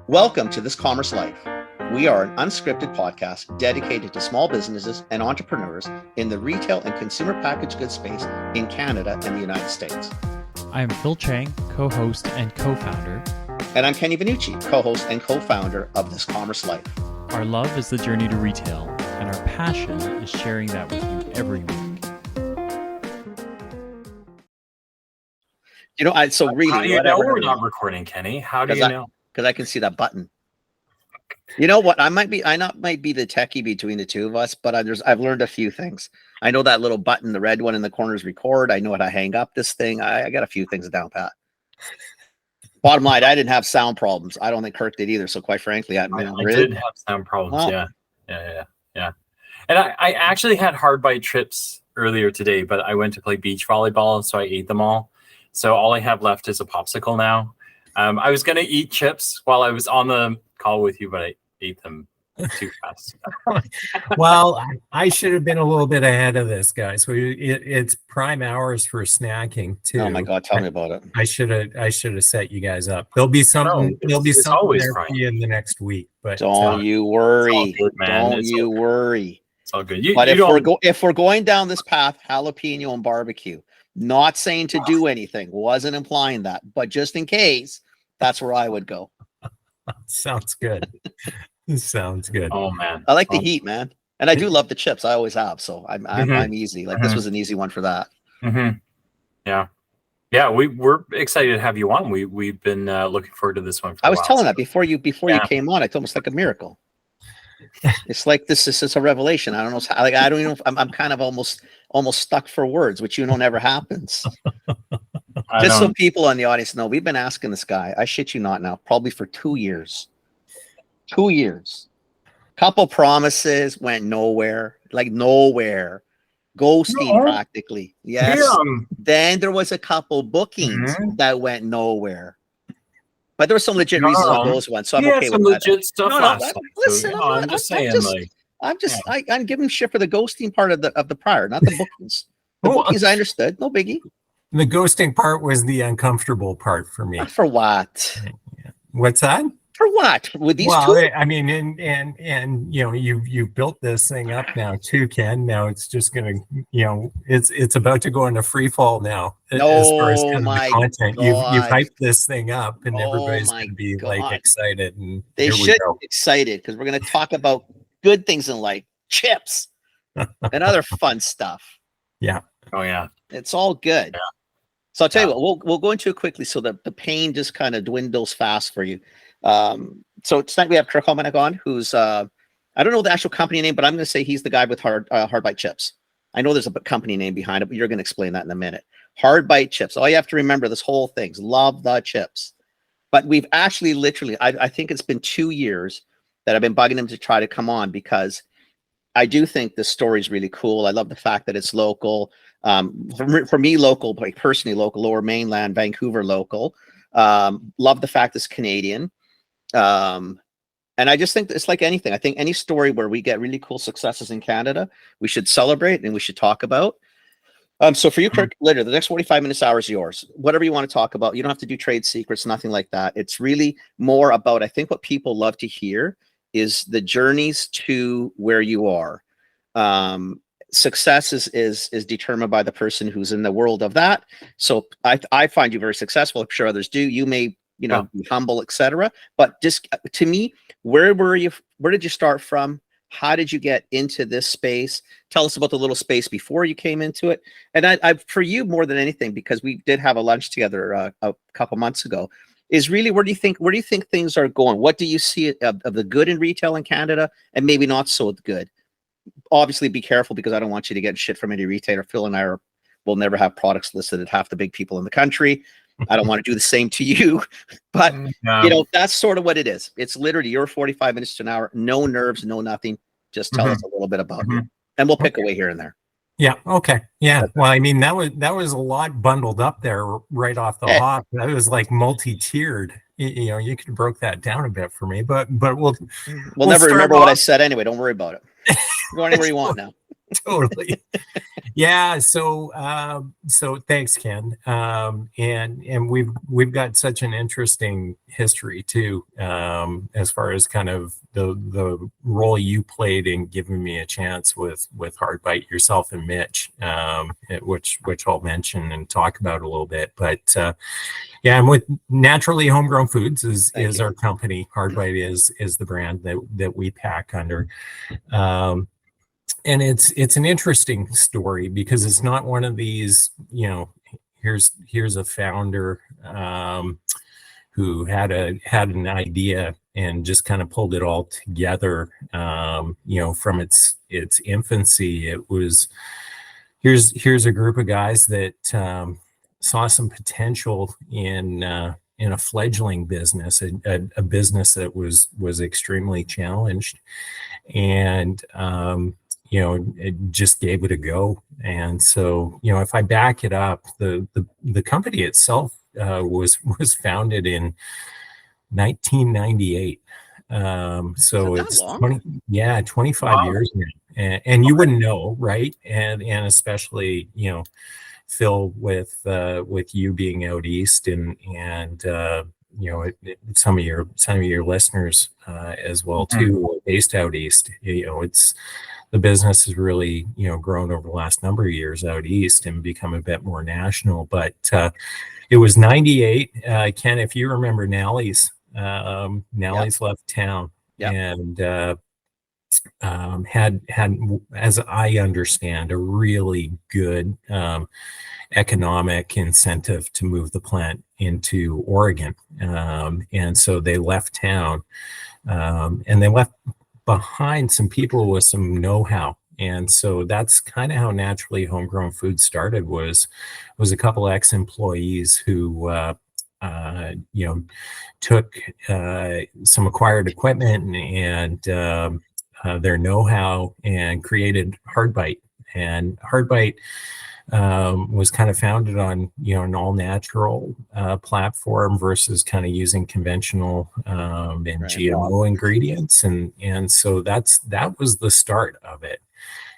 Welcome to This Commerce Life. We are an unscripted podcast dedicated to small businesses and entrepreneurs in the retail and consumer packaged goods space in Canada and the United States. I am Phil Chang, co-host and co-founder. And I'm Kenny Vanucci, co-host and co-founder of This Commerce Life. Our love is the journey to retail, and our passion is sharing that with you every week. You know, How do you know we're not recording, Kenny? How do you know? Because I can see that button. You know what? I might be the techie between the two of us, but I've learned a few things. I know that little button, the red one in the corner, is record. I know how to hang up this thing. I got a few things down pat. Bottom line, I didn't have sound problems. I don't think Kirk did either. So quite frankly, I did have sound problems. Wow. Yeah. And I actually had hard bite trips earlier today, but I went to play beach volleyball, so I ate them all. So all I have left is a popsicle now. I was going to eat chips while I was on the call with you, but I ate them too fast. Well, I should have been a little bit ahead of this, guys. It's prime hours for snacking too. Oh my God, tell me about it. I should have set you guys up. There'll be something. There'll be something there for you in the next week. But don't you worry. Don't you worry. It's all good. But if we're going down this path, jalapeno and barbecue. Not saying to do anything, wasn't implying that, but just in case, that's where I would go. Sounds good. Sounds good. Oh man, I like the heat, man, and I do love the chips. I always have, so I'm easy. Like this was an easy one for that. Mm-hmm. Yeah. We're excited to have you on. We've been looking forward to this one. I was telling that before you came on. It's almost like a miracle. It's like this is a revelation. I don't know. Like I don't even know. I'm kind of almost stuck for words, which never happens. Just so people on the audience know, we've been asking this guy. I shit you not now, probably for 2 years. 2 years. Couple promises went nowhere. Like nowhere. Ghosting practically. Yes. Yeah. Then there was a couple bookings that went nowhere. But there were some legit reasons on those ones, so I'm okay with that. Legit stuff. Listen, I'm just saying, I'm giving shit for the ghosting part of the prior, not the bookings. The bookings I understood, no biggie. The ghosting part was the uncomfortable part for me. For what? What's that? For what? With these two? I mean, and you've built this thing up now too, Ken. Now it's just gonna, it's about to go into free fall now. As far as kind of the content, you've hyped this thing up, and everybody's gonna be like excited. And they should be excited because we're gonna talk about good things in life, chips, and other fun stuff. Yeah. Oh yeah. It's all good. Yeah. So I'll tell you what, we'll go into it quickly so that the pain just kind of dwindles fast for you. So tonight we have Kirk Homenick on, who's I don't know the actual company name, but I'm going to say he's the guy with hard bite chips. I know there's a company name behind it, but you're going to explain that in a minute. Hard bite chips. All you have to remember, this whole thing's love the chips. But we've actually literally, I think it's been 2 years that I've been bugging him to try to come on because I do think this story is really cool. I love the fact that it's local. For me, local, like personally local, Lower Mainland, Vancouver local. Love the fact it's Canadian. And I just think it's like anything. I think any story where we get really cool successes in Canada, we should celebrate and we should talk about. So for you, Kirk, later, the next 45 minutes, hour is yours. Whatever you want to talk about. You don't have to do trade secrets, nothing like that. It's really more about, I think what people love to hear is the journeys to where you are. Success is determined by the person who's in the world of that. So I find you very successful. I'm sure others do. You may, be humble, etc. But just to me, where were you? Where did you start from? How did you get into this space? Tell us about the little space before you came into it. And I for you more than anything, because we did have a lunch together a couple months ago, is really where do you think things are going? What do you see of the good in retail in Canada and maybe not so good? Obviously be careful because I don't want you to get shit from any retailer. Phil and I will never have products listed at half the big people in the country. I don't want to do the same to you, but that's sort of what it is. It's literally your 45 minutes to an hour, no nerves, no nothing. Just tell us a little bit about you and we'll pick away here and there. Yeah. Okay. Yeah. Well, I mean, that was a lot bundled up there right off the hop. That was like multi-tiered. You could have broke that down a bit for me, but we'll never remember what I said anyway. Don't worry about it. Go anywhere you want now. Totally. Yeah. So thanks, Ken. And we've got such an interesting history too, as far as kind of the role you played in giving me a chance with Hard Bite, yourself and Mitch, which I'll mention and talk about a little bit. But yeah, and with Naturally Homegrown Foods is our company. Hard Bite is the brand that we pack under. And it's an interesting story because it's not one of these, here's a founder who had an idea and just kind of pulled it all together. From its infancy, it was here's a group of guys that saw some potential in a fledgling business, a business that was extremely challenged, and it just gave it a go. And so, if I back it up, the company itself was founded in 1998. So it's 25 years now, and you wouldn't know, right? And especially, Phil, with you being out east, and some of your listeners as well too, based out east. It's the business has really grown over the last number of years out east and become a bit more national. But it was 98. Ken, if you remember Nally's left town, and had, as I understand, a really good economic incentive to move the plant into Oregon. And so they left town, and they left behind some people with some know-how. And so that's kind of how Naturally Homegrown Food started, was a couple ex-employees who took some acquired equipment and their know-how and created Hard Bite. And Hard Bite was kind of founded on an all-natural platform versus kind of using conventional and GMO ingredients, and so that was the start of it.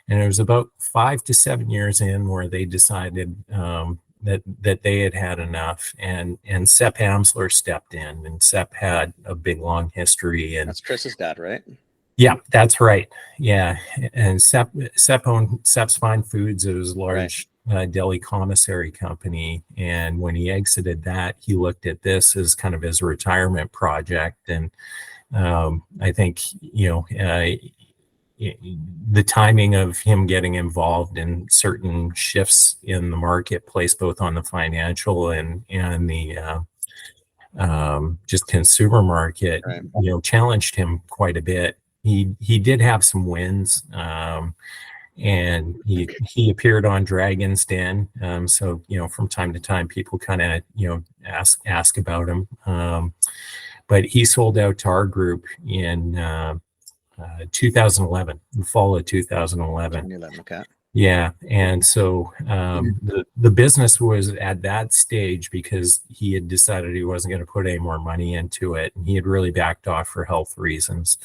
And it was about 5 to 7 years in where they decided that they had enough, and Sepp Amsler stepped in, and Sepp had a big long history. And that's Chris's dad, right? Yeah, that's right. Yeah, and Sepp owned Sepp's Fine Foods. It was a large deli commissary company, and when he exited that, he looked at this as kind of his retirement project. And I think the timing of him getting involved in certain shifts in the marketplace, both on the financial and the just consumer market, challenged him quite a bit. He did have some wins, and he appeared on Dragon's Den. So from time to time, people kind of ask about him. But he sold out to our group in 2011, the fall of 2011. Okay. Yeah, and so the business was at that stage because he had decided he wasn't going to put any more money into it, and he had really backed off for health reasons.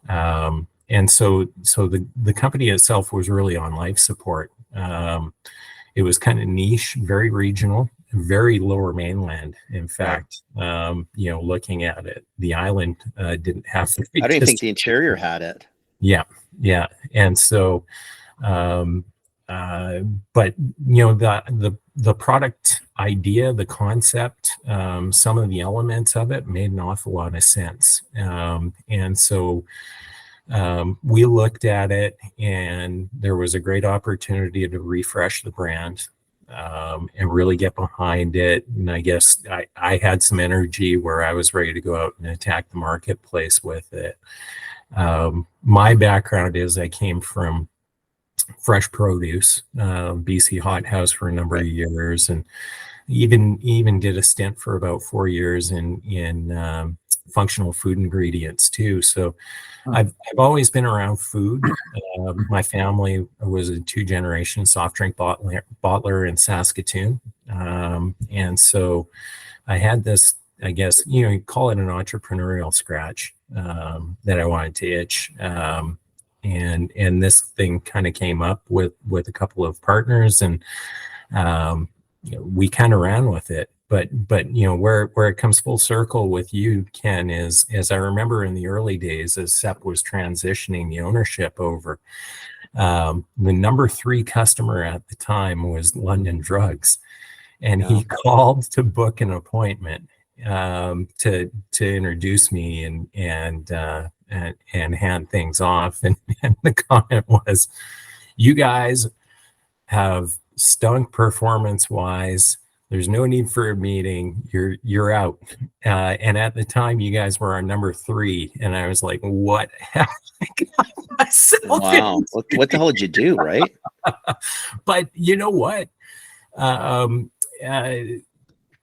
And so the company itself was really on life support. It was kind of niche, very regional, very lower mainland. In fact, looking at it, the island didn't have. I don't even think the interior had it. Yeah, and so. But the product idea, the concept, some of the elements of it made an awful lot of sense. And so we looked at it, and there was a great opportunity to refresh the brand and really get behind it. And I guess I had some energy where I was ready to go out and attack the marketplace with it. My background is I came from fresh produce, BC Hot House for a number of years, and even did a stint for about 4 years in functional food ingredients too. So I've always been around food. My family was a 2-generation soft drink bottler in Saskatoon, and so I had this, I guess you call it an entrepreneurial scratch that I wanted to itch. and this thing kind of came up with a couple of partners, and we kind of ran with it. But where it comes full circle with you, Ken, is, as I remember in the early days, as SEP was transitioning the ownership over, the number 3 customer at the time was London Drugs, and he called to book an appointment to introduce me and hand things off, and the comment was, "You guys have stunk performance wise. There's no need for a meeting. You're out." And at the time, you guys were our number 3, and I was like, "What have I got myself Wow, what the hell did you do, right?" But you know what?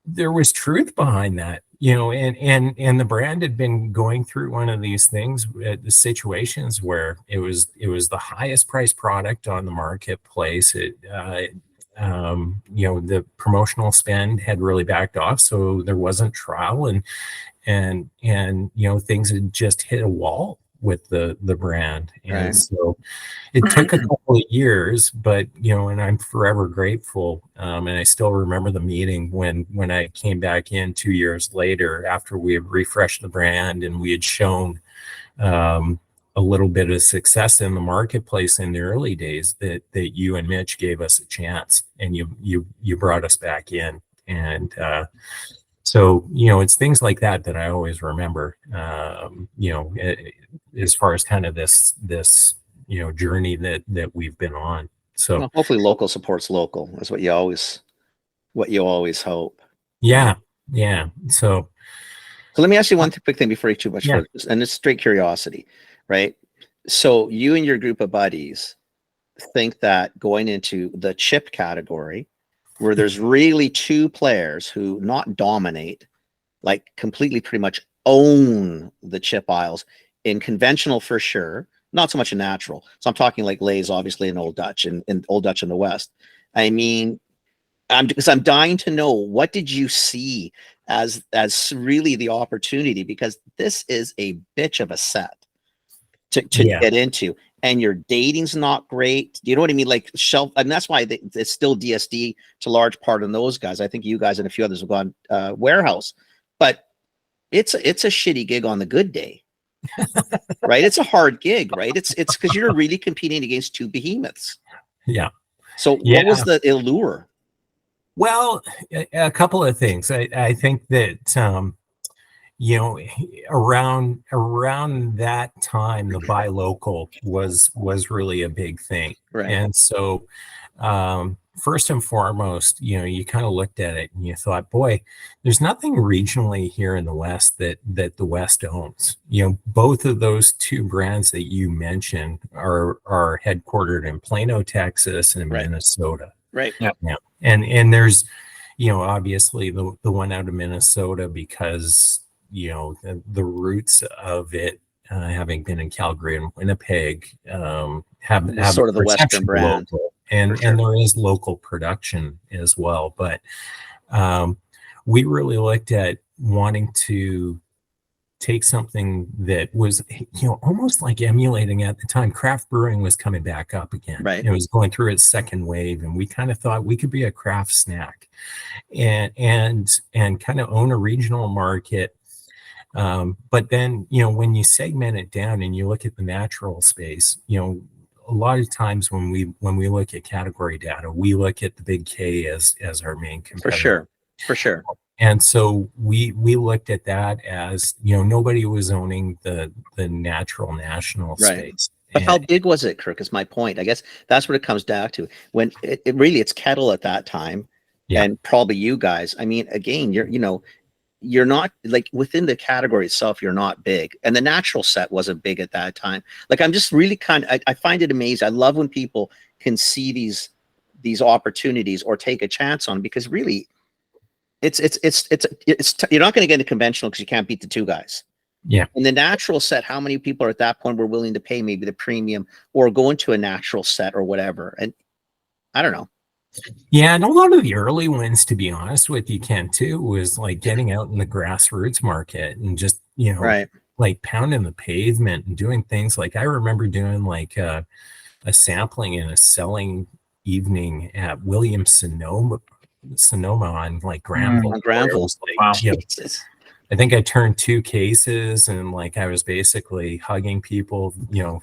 There was truth behind that, and the brand had been going through one of these things, the situations where it was the highest priced product on the marketplace. The promotional spend had really backed off, so there wasn't trial, and things had just hit a wall with the brand. And Right. so it took a couple of years, but and I'm forever grateful. And I still remember the meeting when I came back in 2 years later, after we had refreshed the brand and we had shown a little bit of success in the marketplace in the early days, that you and Mitch gave us a chance, and you brought us back in. And so, it's things like that I always remember, as far as kind of this journey that we've been on. So hopefully local supports local is what you always hope. Yeah. So let me ask you one quick thing before you too much further, and it's straight curiosity, right? So you and your group of buddies think that going into the chip category, where there's really 2 players who not dominate, like completely pretty much own the chip aisles in conventional for sure, not so much in natural. So I'm talking like Lay's obviously in Old Dutch and Old Dutch in the West. I mean, I'm dying to know, what did you see as really the opportunity, because this is a bitch of a set to get into, and your dating's not great. Do you know what I mean? Like shelf, and that's why it's still DSD to large part on those guys. I think you guys and a few others have gone warehouse, but it's a shitty gig on the good day, right? It's a hard gig, right? It's because you're really competing against 2 behemoths. Yeah. So what was the allure? Well, a couple of things. I think that around that time, the buy local was really a big thing. Right. And so first and foremost, you kind of looked at it and you thought, boy, there's nothing regionally here in the West that the West owns. Both of those 2 brands that you mentioned are headquartered in Plano, Texas, and Minnesota. Right. Yeah. And there's, obviously the one out of Minnesota, because the roots of it, having been in Calgary and Winnipeg, have sort of the Western brand, local, and there is local production as well. But we really looked at wanting to take something that was, almost like emulating at the time. Craft brewing was coming back up again. Right. It was going through its second wave, and we kind of thought we could be a craft snack and kind of own a regional market. But then, when you segment it down and you look at the natural space, a lot of times when we look at category data, we look at the big K as our main competitor. For sure. And so we looked at that as, nobody was owning the natural national space. But how big was it, Kirk, is my point. I guess that's what it comes down to. When it really, it's Kettle at that time, and probably you guys. I mean, again, you're not, like, within the category itself, you're not big. And the natural set wasn't big at that time. Like, I'm just really I find it amazing. I love when people can see these opportunities or take a chance on, because really, it's you're not going to get into conventional because you can't beat the 2 guys. Yeah. In the natural set, how many people are at that point were willing to pay maybe the premium or go into a natural set or whatever? And I don't know. Yeah, and a lot of the early wins, to be honest with you, Ken, too, was like getting out in the grassroots market and just, like pounding the pavement and doing things like I remember doing like a sampling and a selling evening at Williams Sonoma on like Granville. On Granville. Like, Wow. I think I turned 2 cases and like I was basically hugging people,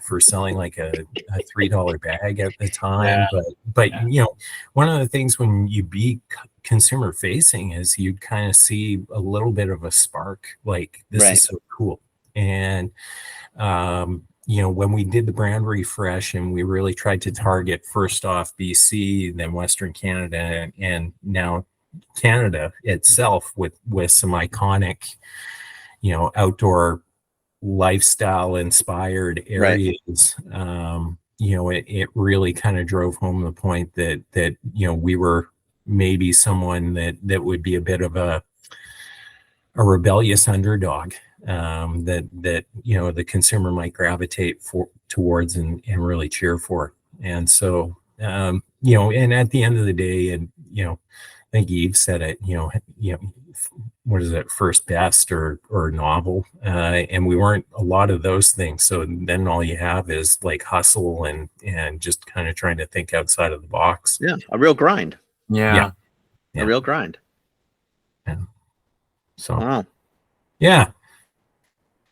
for selling like a $3 bag at the time. But one of the things when you be consumer facing is you kind of see a little bit of a spark, like this is so cool. And when we did the brand refresh and we really tried to target first off BC, then Western Canada, and now Canada itself with some iconic, outdoor lifestyle inspired areas. It really kind of drove home the point that we were maybe someone that would be a bit of a rebellious underdog, that the consumer might gravitate towards and really cheer for. And so and at the end of the day, and I think Eve said it, what is it, first best or novel, and we weren't a lot of those things. So then all you have is like hustle and just kind of trying to think outside of the box. Yeah, a real grind. Yeah. A real grind. Yeah. So wow. Yeah.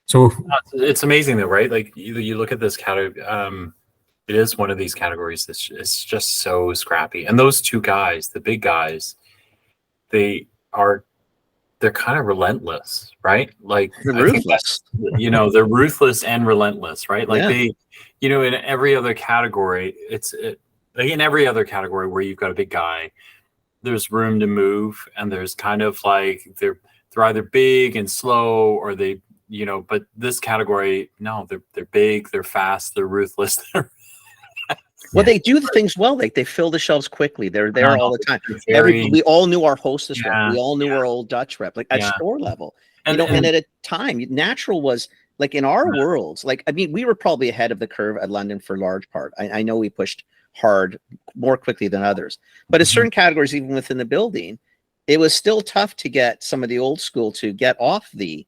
So it's amazing though, right? Like you look at this category. It is one of these categories that's just so scrappy. And those two guys, the big guys, they're kind of relentless, right? Like they're ruthless. They're ruthless and relentless, right? Like they, in every other category, like in every other category where you've got a big guy, there's room to move, and there's kind of like they're either big and slow, or they, but this category, no, they're big, they're fast, they're ruthless. Well, they do the things well. Like they fill the shelves quickly. They're there all the time. We all knew our hostess rep. We all knew our old Dutch rep, like at store level. And at a time, natural was like in our worlds. Like we were probably ahead of the curve at London for large part. I know we pushed hard more quickly than others, but in certain categories, even within the building, it was still tough to get some of the old school to get off the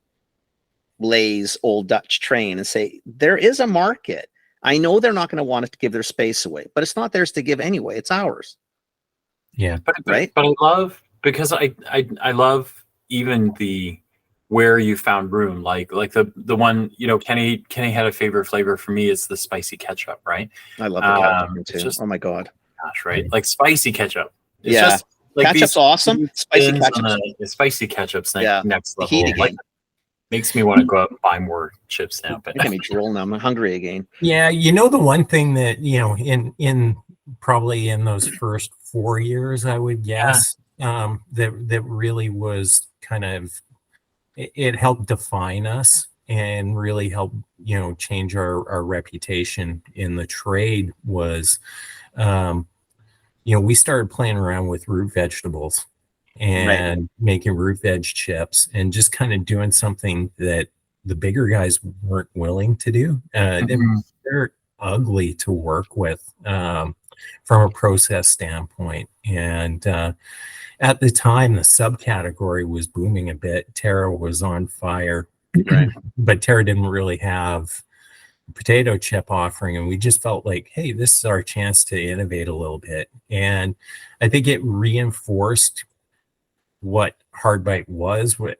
Lay's old Dutch train and say there is a market. I know they're not going to want to give their space away, but it's not theirs to give anyway. It's ours. Yeah. But I love, because I love even the where you found room, like the one, Kenny had a favorite flavor for me. It's the spicy ketchup, right? I love the ketchup too. Oh my God. Gosh, right? Like spicy ketchup. It's yeah. just, like, ketchup's awesome. Spicy ketchup. Spicy ketchup's next level. Heat again. Makes me want to go out and buy more chips now. But you're gonna be drooling now. I'm hungry again. Yeah, the one thing that in probably in those first 4 years, I would guess, that really was kind of it helped define us and really help change our reputation in the trade was, we started playing around with root vegetables and making root veg chips and just kind of doing something that the bigger guys weren't willing to do. They're ugly to work with from a process standpoint. And at the time, the subcategory was booming a bit. Terra was on fire, but Terra didn't really have a potato chip offering. And we just felt like, hey, this is our chance to innovate a little bit. And I think it reinforced what Hardbite was, to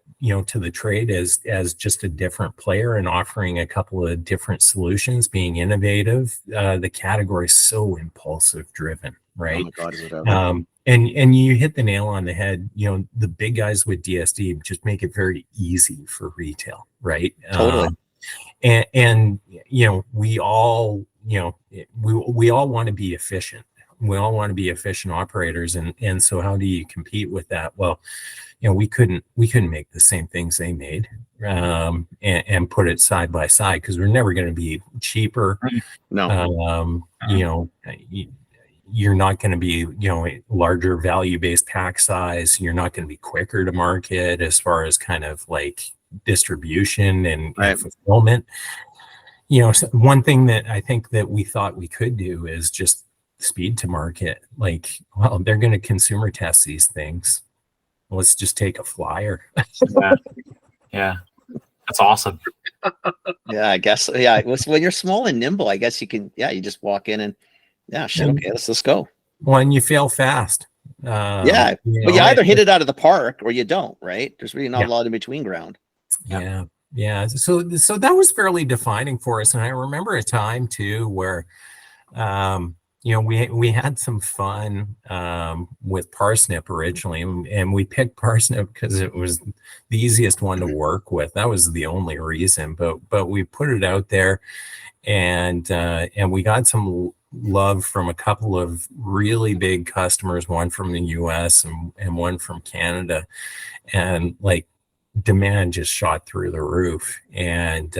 the trade as just a different player and offering a couple of different solutions, being innovative. The category is so impulsive driven, right? Oh my God, and you hit the nail on the head. The big guys with DSD just make it very easy for retail, right? Totally. And we all we all want to be efficient. We all want to be efficient operators, and so how do you compete with that? Well, we couldn't make the same things they made, and put it side by side, because we're never going to be cheaper. No. You're not going to be a larger value based pack size. You're not going to be quicker to market as far as kind of like distribution and fulfillment. So one thing that I think that we thought we could do is just speed to market. Like, well, they're going to consumer test these things. Let's just take a flyer. Yeah, that's awesome. Yeah, I guess. Yeah, it was when you're small and nimble. I guess you can. Yeah, you just walk in and shit. Okay, let's go. When you fail fast. Yeah, but you either hit it out of the park or you don't. Right? There's really not a lot in between ground. Yeah. So that was fairly defining for us, and I remember a time too where, we had some fun with parsnip originally, and we picked parsnip because it was the easiest one to work with. That was the only reason. But we put it out there, and we got some love from a couple of really big customers, one from the US and one from Canada, and like demand just shot through the roof. And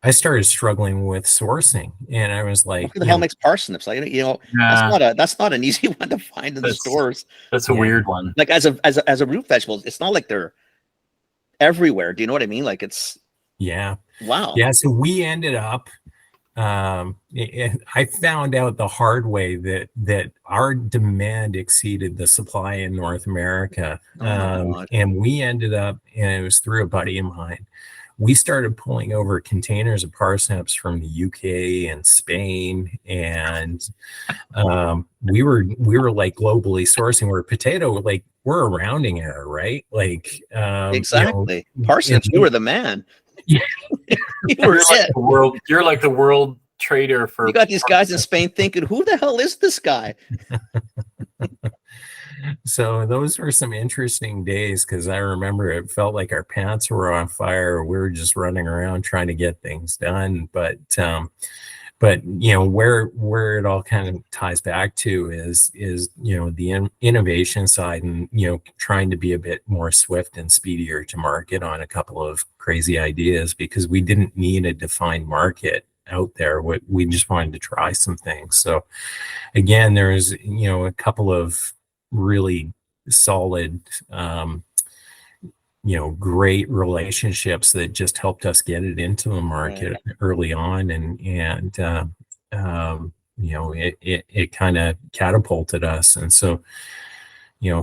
I started struggling with sourcing, and I was like, "Who the hell makes parsnips?" Like, that's not an easy one to find in the stores. That's a weird one. Like as a root vegetable, it's not like they're everywhere. Do you know what I mean? Like it's wow. Yeah. So we ended up. I found out the hard way that our demand exceeded the supply in North America, and we ended up, and it was through a buddy of mine. We started pulling over containers of parsnips from the UK and Spain, and we were like globally sourcing. We're potato, like we're a rounding error, right? Like exactly. Parsnips, you were the man. Yeah. You're like the world trader for. You got these guys in Spain thinking, "Who the hell is this guy?" So those were some interesting days, because I remember it felt like our pants were on fire. We were just running around trying to get things done. But where it all kind of ties back to is the innovation side, and trying to be a bit more swift and speedier to market on a couple of crazy ideas, because we didn't need a defined market out there. We just wanted to try some things. So again, there was a couple of really solid great relationships that just helped us get it into the market early on, and it kind of catapulted us. And so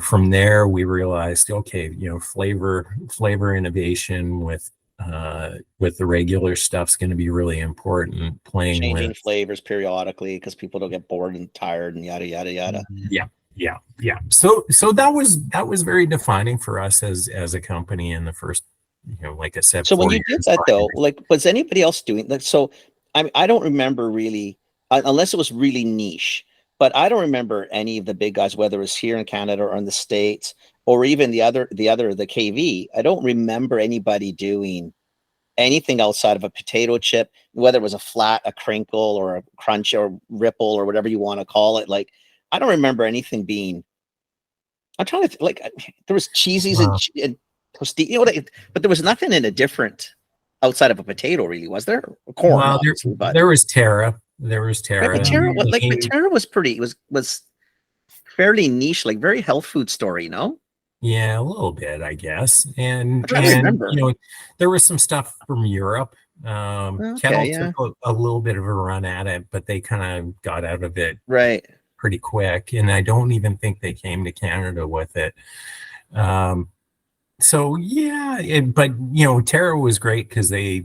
from there we realized, okay, flavor innovation with the regular stuff's going to be really important. Changing flavors periodically because people don't get bored and tired and yada yada yada. Yeah. So that was very defining for us as a company in the first, like I said. So when you did that though, like, was anybody else doing that? So I don't remember really, unless it was really niche, but I don't remember any of the big guys, whether it was here in Canada or in the States, or even the KV. I don't remember anybody doing anything outside of a potato chip, whether it was a flat, a crinkle, or a crunch, or ripple, or whatever you want to call it. Like, I don't remember anything being. I'm trying to like. There was cheesies and tosti, but there was nothing in a different outside of a potato, really, was there? Corn. Well, there was Terra. There was Terra. But Terra was pretty. Was fairly niche, like very health food story, no? Yeah, a little bit, I guess. And remember. There was some stuff from Europe. Kettle took a little bit of a run at it, but they kind of got out of it pretty quick. And I don't even think they came to Canada with it. So yeah, but Terra was great because they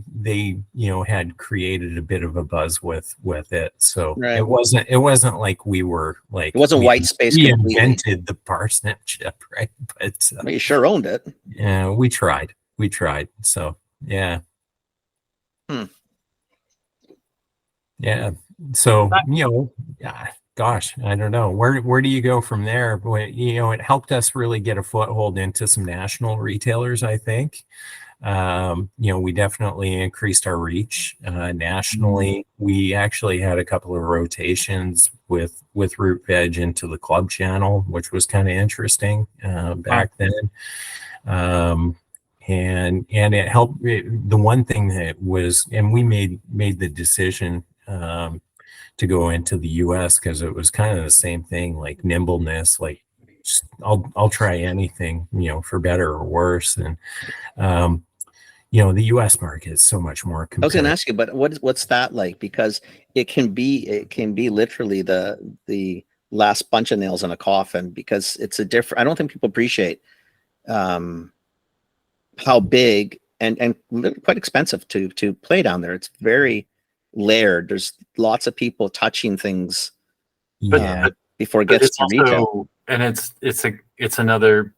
had created a bit of a buzz with it. So it wasn't like we were like, it wasn't white space. We invented the parsnip chip, right? But you sure owned it. Yeah, we tried. So yeah. Yeah. So gosh, I don't know. Where do you go from there? It helped us really get a foothold into some national retailers, I think. We definitely increased our reach nationally. We actually had a couple of rotations with Root Veg into the club channel, which was kind of interesting back then. And it helped. The one thing that was, and we made the decision to go into the US because it was kind of the same thing, like nimbleness, like I'll try anything, for better or worse. And the US market is so much more competitive. I was going to ask you, but what's that like? Because it can be literally the last bunch of nails in a coffin, because it's I don't think people appreciate how big and quite expensive to play down there. It's very layered. There's lots of people touching things before it gets to retail. And it's another,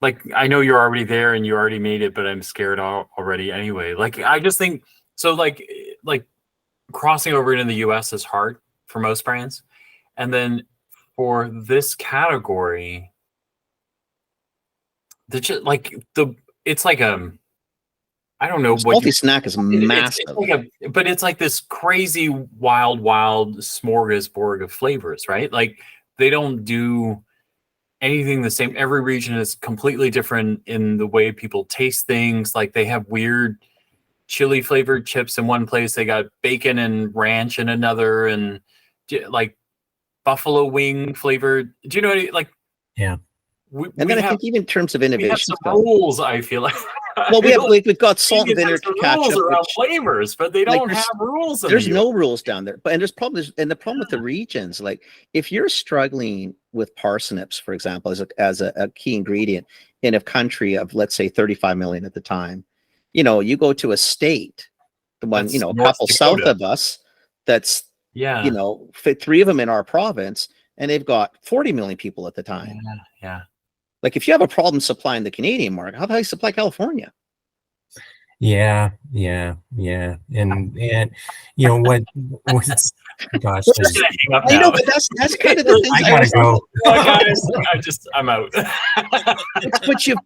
like, I know you're already there and you already made it, but I'm scared already anyway. Like, I just think so, like crossing over into the US is hard for most brands. And then for this category, it's like I don't know. Salty snack is massive. But it's like this crazy wild smorgasbord of flavors, right? Like, they don't do anything the same. Every region is completely different in the way people taste things. Like, they have weird chili flavored chips in one place. They got bacon and ranch in another, and like buffalo wing flavored. Do you know what I mean? Like, yeah. I think even in terms of innovation, we have some rules, I feel like. Well, we've got salt and vinegar ketchup around flavors, but they don't have rules. There's no rules down there, but the problem with the regions, like if you're struggling with parsnips, for example, as a key ingredient in a country of, let's say, 35 million at the time, you go to a state, the one a couple south of us, that's 3 of them in our province, and they've got 40 million people at the time. Yeah. Like, if you have a problem supplying the Canadian market, how do you supply California? Yeah. And what's gosh, I know, but that's kind of the thing. I gotta go. Guys, I'm out.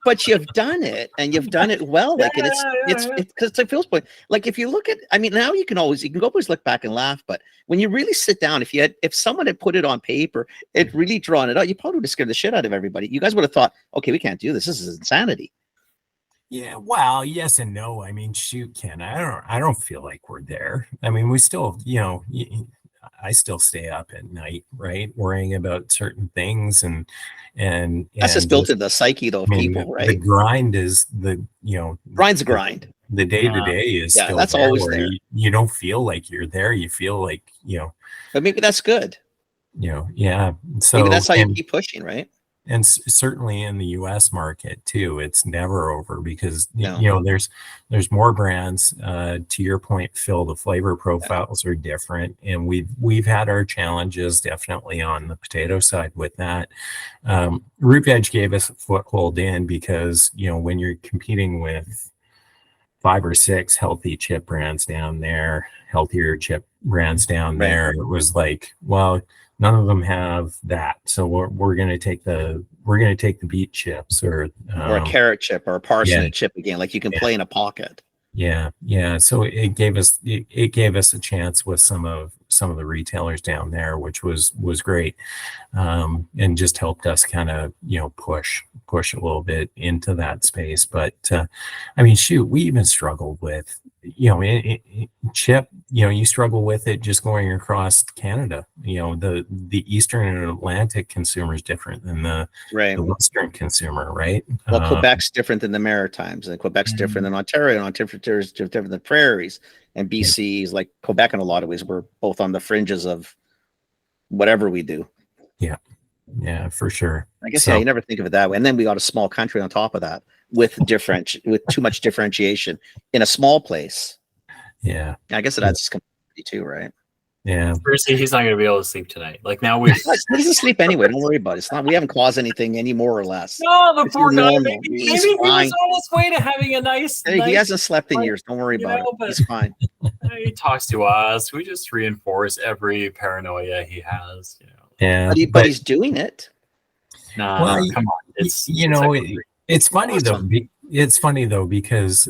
but you've done it, and you've done it well. Like, it's because to Phil's point, like, if you look at, I mean, now you can always look back and laugh, but when you really sit down, if someone had put it on paper, it really drawn it out, you probably would have scared the shit out of everybody. You guys would have thought, okay, we can't do this. This is insanity. Yeah, well, yes and no. I mean, shoot, Ken, I don't feel like we're there. I mean, we still, I still stay up at night, right, worrying about certain things, and that's just built into the psyche, though, of people, right? The grind is grind's a grind. The day to day is still that's there, always there. You don't feel like you're there. You feel like But maybe that's good. Yeah. So maybe that's how you keep pushing, right? And certainly in the U.S. market too, it's never over because there's more brands. To your point, Phil, the flavor profiles are different, and we've had our challenges definitely on the potato side with that. Root Veg gave us a foothold in because when you're competing with 5 or 6 healthy chip brands down there, healthier chip brands down there, it was like, well, none of them have that, so we're going to take the beet chips or a carrot chip or a parsnip chip again, like you can play in a pocket. Yeah. So it gave us a chance with some of the retailers down there, which was great, and just helped us kind of push a little bit into that space. But I mean, shoot, we even struggled with chip. You struggle with it just going across Canada. The Eastern and Atlantic consumer is different than the Western consumer, right? Well, Quebec's different than the Maritimes, and Quebec's different than Ontario, and Ontario's different than Prairies, and BC is like Quebec in a lot of ways. We're both on the fringes of whatever we do. Yeah, for sure. I guess you never think of it that way. And then we got a small country on top of that with too much differentiation in a small place. Yeah, I guess that's complexity too, right? Yeah. Seriously, he's not going to be able to sleep tonight. Like, now he doesn't sleep anyway. Don't worry about it. It's not. We haven't caused anything any more or less. No, the poor guy. Maybe he was on his way to having a nice. He hasn't slept in years. Don't worry about it. He's fine. He talks to us. We just reinforce every paranoia he has. Yeah, but he's doing it. Nah, come on. It's funny though. It's funny though because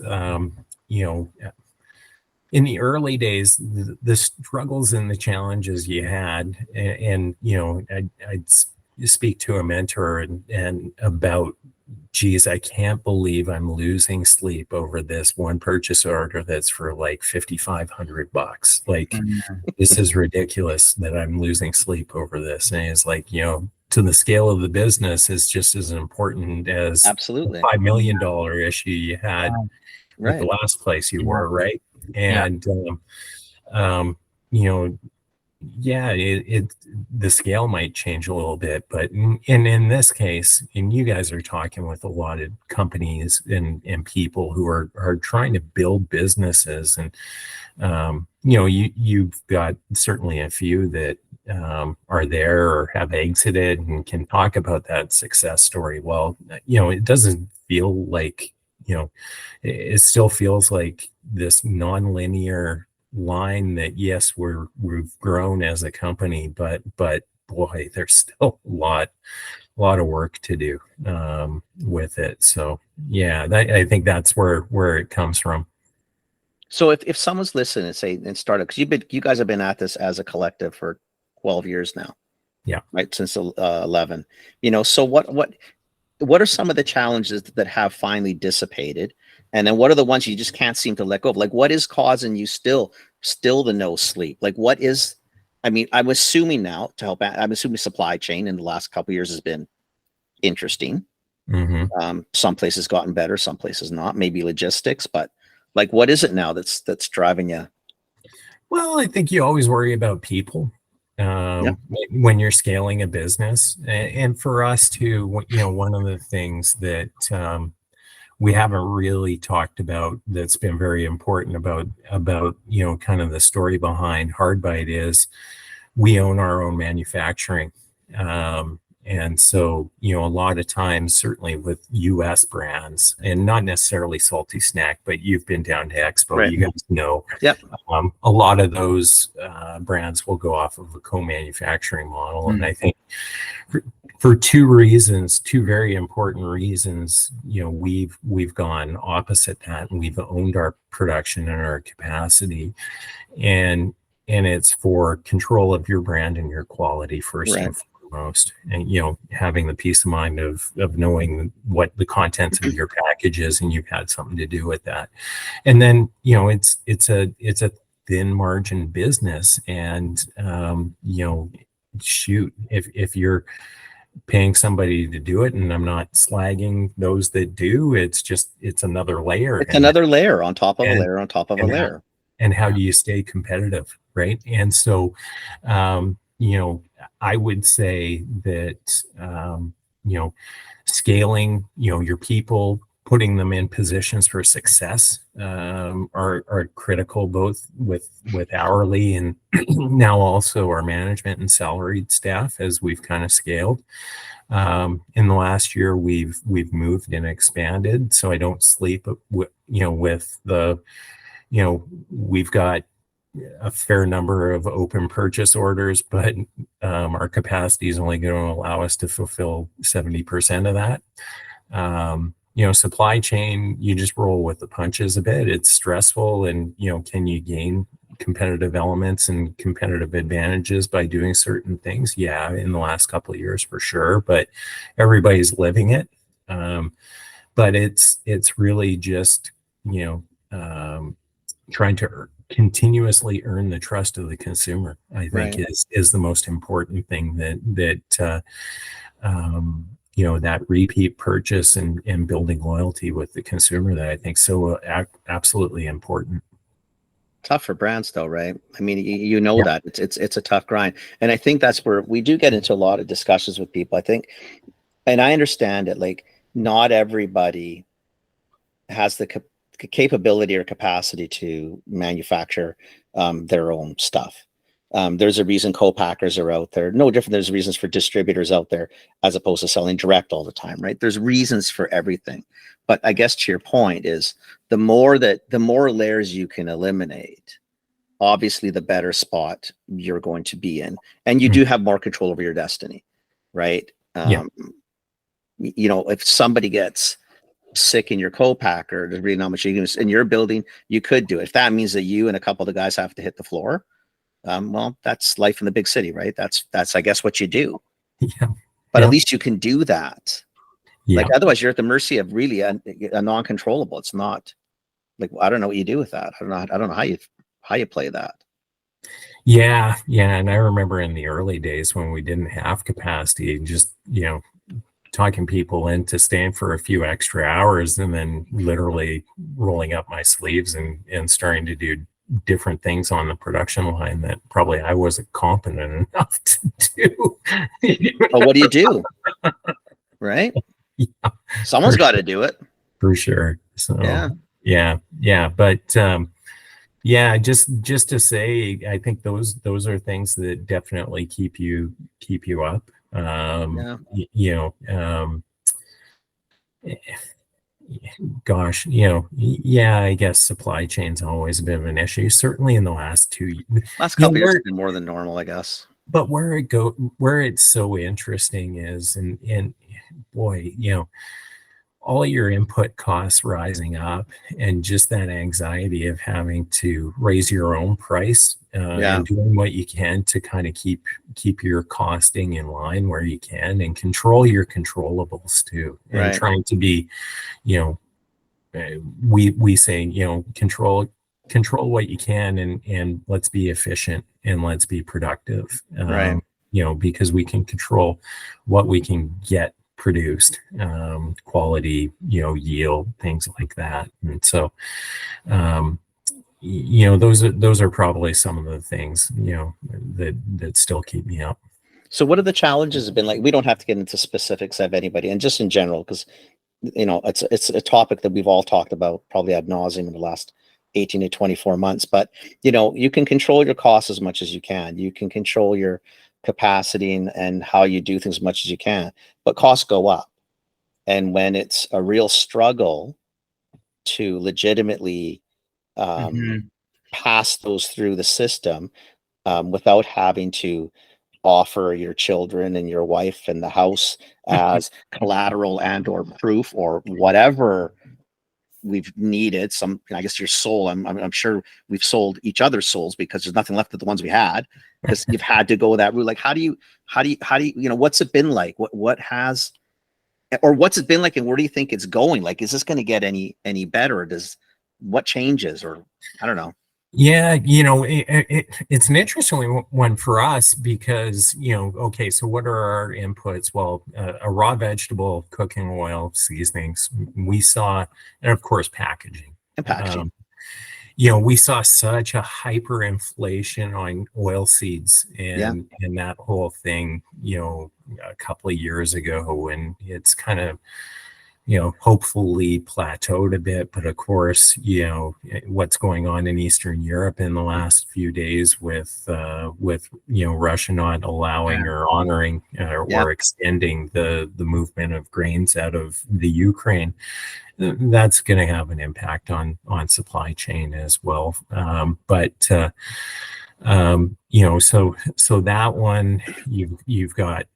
in the early days, the struggles and the challenges you had, and I'd speak to a mentor and about, geez, I can't believe I'm losing sleep over this one purchase order that's for like $5,500. Like, this is ridiculous that I'm losing sleep over this. And it's like, to the scale of the business, is just as important as absolutely $5 million issue you had with the last place you were, right? And Yeah, the scale might change a little bit, but in this case, and you guys are talking with a lot of companies and people who are trying to build businesses, and you've got certainly a few that are there or have exited and can talk about that success story. Well, it doesn't feel like, it still feels like this nonlinear line that, yes, we've grown as a company, but boy, there's still a lot of work to do with it. So yeah, I think that's where it comes from. So if someone's listening and started, because you guys have been at this as a collective for 12 years now. Yeah. Right. Since 11, so what are some of the challenges that have finally dissipated? And then what are the ones you just can't seem to let go of? Like, what is causing you still the no sleep? Like, what is, I'm assuming now I'm assuming supply chain in the last couple of years has been interesting. Mm-hmm. Some places gotten better, some places not, maybe logistics, but like, what is it now that's driving you? Well, I think you always worry about people when you're scaling a business. And for us too, one of the things that we haven't really talked about that's been very important about kind of the story behind Hardbite is we own our own manufacturing. And so, a lot of times, certainly with US brands, and not necessarily Salty Snack, but you've been down to Expo, right. You guys know, yep. A lot of those brands will go off of a co-manufacturing model. And I think for two very important reasons, we've gone opposite that, and we've owned our production and our capacity. And it's for control of your brand and your quality first right. and foremost, and having the peace of mind of knowing what the contents of your package is, and you've had something to do with that. And then it's a thin margin business, and shoot, if you're paying somebody to do it, and I'm not slagging those that do, it's another layer. It's another layer on top of a layer on top of a layer. And how do you stay competitive, right? And so I would say that scaling your people, putting them in positions for success are critical, both with hourly and now also our management and salaried staff as we've kind of scaled. In the last year, we've moved and expanded, so I don't sleep with the we've got a fair number of open purchase orders, but our capacity is only going to allow us to fulfill 70% of that. Supply chain, you just roll with the punches a bit. It's stressful, and can you gain competitive elements and competitive advantages by doing certain things? Yeah, in the last couple of years for sure, but everybody's living it. But it's really just trying to continuously earn the trust of the consumer, I think, right. is the most important thing that that repeat purchase and building loyalty with the consumer, that I think so absolutely important. Tough for brands though, right? That it's a tough grind. And I think that's where we do get into a lot of discussions with people, I think. And I understand it, like not everybody has the capability or capacity to manufacture their own stuff. There's a reason co-packers are out there. No different. There's reasons for distributors out there as opposed to selling direct all the time, right? There's reasons for everything. But I guess to your point is the more layers you can eliminate, obviously the better spot you're going to be in. And you do have more control over your destiny, right? If somebody gets sick in your co-packer, there's really not much you can do. In your building, you could do it. If that means that you and a couple of the guys have to hit the floor, well, that's life in the big city, right? That's I guess what you do. Yeah. But at least you can do that. Yeah. Like otherwise you're at the mercy of really a non-controllable. It's not like, I don't know what you do with that. I don't know how you play that. Yeah. And I remember in the early days when we didn't have capacity, just talking people into staying for a few extra hours, and then literally rolling up my sleeves and starting to do different things on the production line that probably I wasn't competent enough to do. Well, what do you do? Right? Yeah, Someone's got to do it. for sure. So yeah. But yeah, just to say, I think those are things that definitely keep you up. Gosh, I guess supply chain's always a bit of an issue. Certainly in the last couple years, it's been more than normal, I guess. But where it's so interesting is, and boy, all your input costs rising up, and just that anxiety of having to raise your own price and doing what you can to kind of keep your costing in line where you can, and control your controllables too, and trying to be, we say, control what you can, and let's be efficient and let's be productive, because we can control what we can get produced, quality, yield, things like that. And so, those are probably some of the things, that still keep me up. So what are the challenges have been like? We don't have to get into specifics of anybody, and just in general, because it's a topic that we've all talked about probably ad nauseum in the last 18 to 24 months. But you can control your costs as much as you can. You can control your capacity and how you do things as much as you can, but costs go up. And when it's a real struggle to legitimately pass those through the system without having to offer your children and your wife and the house as collateral and or proof or whatever we've needed, I guess your soul, I'm sure we've sold each other's souls because there's nothing left of the ones we had, because you've had to go that route. Like, how do you what's it been like? What's it been like, and where do you think it's going? Like, is this going to get any better? Or what changes, or I don't know. Yeah, it's an interesting one for us because, okay, so what are our inputs? Well, a raw vegetable, cooking oil, seasonings, we saw, and of course, packaging. And packaging. We saw such a hyperinflation on oil seeds and that whole thing, a couple of years ago, and it's kind of, hopefully plateaued a bit. But of course, what's going on in Eastern Europe in the last few days with Russia not allowing or honoring or extending the movement of grains out of the Ukraine, that's going to have an impact on supply chain as well. So that one, you've got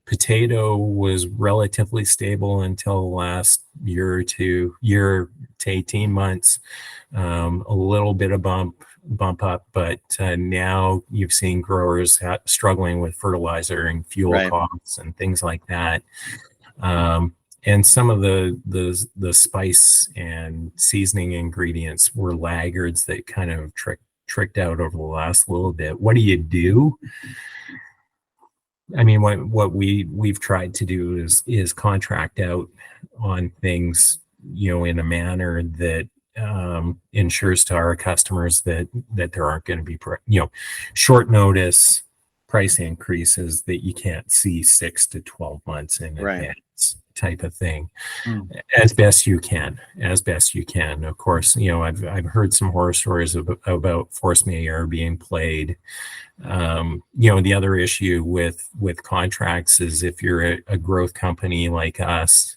potato was relatively stable until the last year to 18 months, a little bit of bump up, but now you've seen growers struggling with fertilizer and fuel costs and things like that. And some of the spice and seasoning ingredients were laggards that kind of tricked out over the last little bit. What do you do? I mean, what we've tried to do is contract out on things, in a manner that ensures to our customers that there aren't going to be, short notice price increases that you can't see 6 to 12 months in advance, type of thing, as best you can. Of course, I've heard some horror stories about force majeure being played. The other issue with contracts is if you're a growth company like us,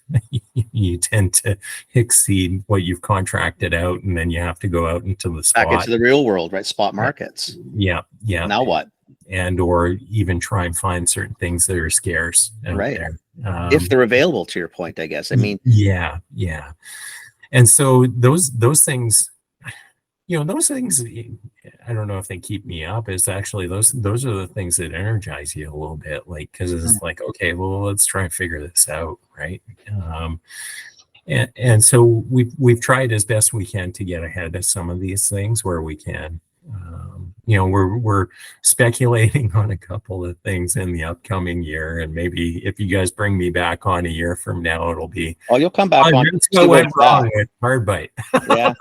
you tend to exceed what you've contracted out, and then you have to go out into the spot, back into the real world, right? Spot markets. Yeah. Now what? And or even try and find certain things that are scarce out there. If they're available, to your point, I guess. I mean, yeah. And so those things, those things, I don't know if they keep me up. Is actually those are the things that energize you a little bit, like, because it's like, okay, well, let's try and figure this out, right? And so we've tried as best we can to get ahead of some of these things where we can. We're speculating on a couple of things in the upcoming year, and maybe if you guys bring me back on a year from now, it'll be you'll come back on. What went wrong with Hard Bite. Yeah.